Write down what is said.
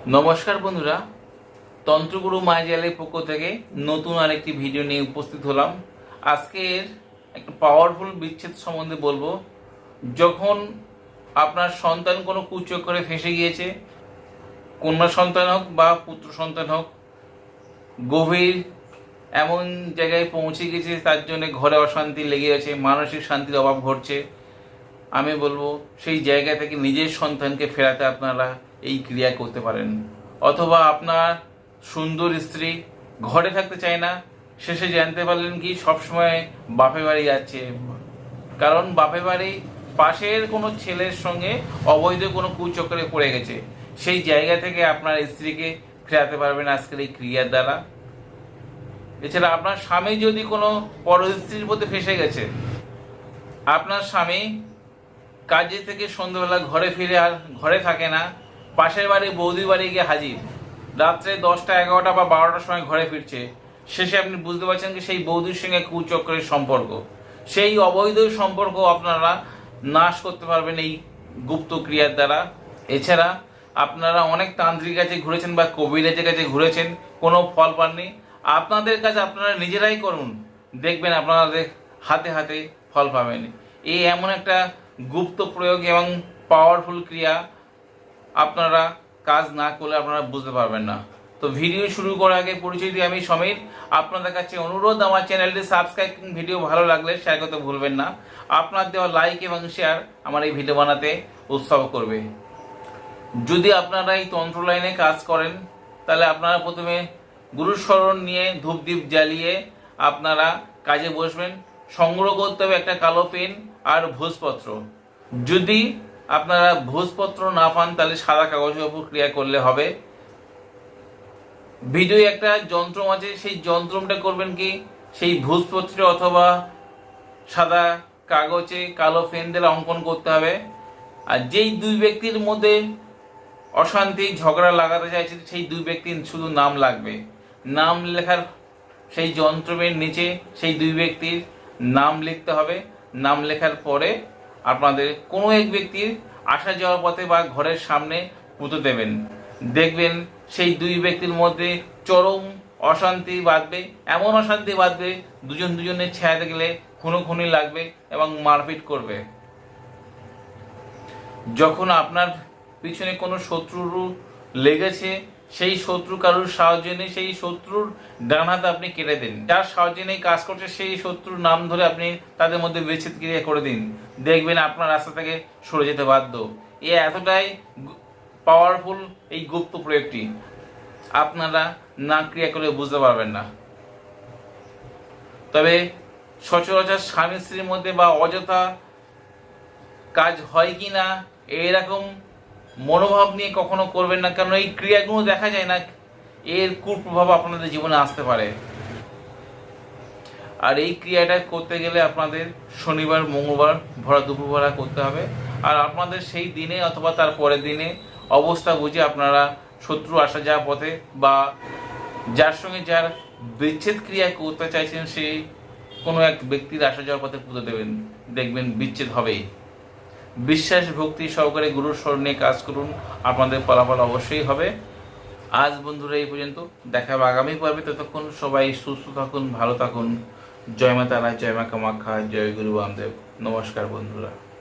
নমস্কার বন্ধুরা, তন্ত্রগুরু মায়াজালের পক্ষ থেকে নতুন আরেকটি ভিডিও নিয়ে উপস্থিত হলাম। আজকের একটা পাওয়ারফুল বিচ্ছেদ সম্বন্ধে বলবো। যখন আপনার সন্তান কোনো কুচক্করে ফেঁসে গিয়েছে, কন্যা সন্তান হোক বা পুত্র সন্তান হোক, গভীর এমন জায়গায় পৌঁছে গেছে তার জন্য ঘরে অশান্তি লেগে গেছে, মানসিক শান্তির অভাব ঘটছে, আমি বলবো সেই জায়গা থেকে নিজের সন্তানকে ফেরাতে আপনারা এই ক্রিয়া করতে পারেন। অথবা আপনার সুন্দর স্ত্রী ঘরে থাকতে চায় না, শেষে জানতে পারলেন কি সবসময় বাপের বাড়ি যাচ্ছে, কারণ বাপের বাড়ি পাশের কোনো ছেলের সঙ্গে অবৈধ কোনো কুচক্করে পড়ে গেছে। সেই জায়গা থেকে আপনার স্ত্রীকে ফেরাতে পারবেন আজকের এই ক্রিয়ার দ্বারা। এছাড়া আপনার স্বামী যদি কোনো পর স্ত্রীর মধ্যে ফেসে গেছে, আপনার স্বামী কাজে থেকে সন্ধ্যাবেলা ঘরে ফিরে আর ঘরে থাকে না, পাশের বাড়ি বৌদির বাড়ি গিয়ে হাজির, রাত্রে 10টা 11টা বা 12টার সময় ঘরে ফিরছে, শেষে আপনি বুঝতে পারছেন যে সেই বৌদির সঙ্গে কুচক্রের সম্পর্ক। সেই অবৈধ সম্পর্ক আপনারা নাশ করতে পারবেন এই গুপ্ত ক্রিয়ার দ্বারা। এছাড়া আপনারা অনেক তান্ত্রিক কাছে ঘুরেছেন বা কবিরাজের কাছে ঘুরেছেন, কোনো ফল পাননি। আপনাদের কাছে আপনারা নিজেরাই করুন, দেখবেন আপনাদের হাতে হাতে ফল পাবেন। এই এমন একটা গুপ্ত প্রয়োগ এবং পাওয়ারফুল ক্রিয়া, আপনারা কাজ না করলে আপনারা বুঝতে পারবেন না। তো ভিডিও শুরু করার আগে পরিচয় দিই, আমি সমীর। আপনাদের কাছে অনুরোধ, আমার চ্যানেলটি সাবস্ক্রাইব, ভিডিও ভালো লাগলে শেয়ার করতে ভুলবেন না। আপনার দেওয়া লাইক এবং শেয়ার আমার এই ভিডিও বানাতে উৎসাহ করবে। যদি আপনারা এই তন্ত্র লাইনে কাজ করেন, তাহলে আপনারা প্রথমে গুরুস্মরণ নিয়ে ধূপদীপ জ্বালিয়ে আপনারা কাজে বসবেন। সংগ্রহ করতে হবে একটা কালো পেন আর ভোজপত্র। যদি আপনারা ভোজপত্র না পান, তাহলে সাদা কাগজের উপর ক্রিয়া করলে হবে। ভিডিও একটা যন্ত্রম আছে, সেই যন্ত্রমটা করবেন কি সেই ভোজপত্রে অথবা সাদা কাগজে কালো পেন দিয়ে অঙ্কন করতে হবে। আর যেই দুই ব্যক্তির মধ্যে অশান্তি ঝগড়া লাগাতে চাইছে, সেই দুই ব্যক্তির শুধু নাম লাগবে। নাম লেখার সেই যন্ত্রমের নিচে সেই দুই ব্যক্তির নাম লিখতে হবে। নাম লেখার পরে আপনাদের কোনো এক ব্যক্তির আসা যাওয়ার পথে বা ঘরের সামনে পুঁতে দেবেন। দেখবেন সেই দুই ব্যক্তির মধ্যে চরম অশান্তি বাঁধবে, এমন অশান্তি বাঁধবে দুজন দুজনের ছায়া দেখলে খুনোখুনি লাগবে এবং মারপিট করবে। যখন আপনার পিছনে কোনো শত্রুর লেগেছে, সেই শত্রু কারুর সাহায্য নেই, সেই শত্রুর ডান হাতে আপনি কেটে দিন। যার সাহায্য নেই কাজ করছে, সেই শত্রুর নাম ধরে আপনি তাদের মধ্যে বিচ্ছেদ ক্রিয়া করে দিন। দেখবেন আপনার রাস্তা থেকে সরে যেতে বাধ্য। এ এতটাই পাওয়ারফুল এই গুপ্ত প্রয়োগটি, আপনারা না ক্রিয়া করে বুঝতে পারবেন না। তবে সচরাচর স্বামী স্ত্রীর মধ্যে বা অযথা কাজ হয় কি না এরকম মনোভাব নিয়ে কখনো করবেন না, কারণ এই ক্রিয়াগুলো দেখা যায় না, এর কুপ্রভাব আপনাদের জীবনে আসতে পারে। আর এই ক্রিয়াটা করতে গেলে আপনাদের শনিবার মঙ্গলবার ভরা দুপুরবেলা করতে হবে। আর আপনাদের সেই দিনে অথবা তার পরের দিনে অবস্থা বুঝে আপনারা শত্রু আসা যাওয়া পথে বা যার সঙ্গে যার বিচ্ছেদ ক্রিয়া করতে চাইছেন সেই কোনো এক ব্যক্তির আসা যাওয়ার পথে পুঁতে দেবেন, দেখবেন বিচ্ছেদ হবেই। বিশ্বাস ভক্তি সহকারে গুরুর স্মরণে কাজ করুন, আপনাদের ফলাফল অবশ্যই হবে। আজ বন্ধুরা এই পর্যন্ত, দেখা হবে আগামী পর্বে। ততক্ষণ সবাই সুস্থ থাকুন, ভালো থাকুন। জয় মা তারা, জয় মা কামাখ্যা, জয় গুরু বামদেব। নমস্কার বন্ধুরা।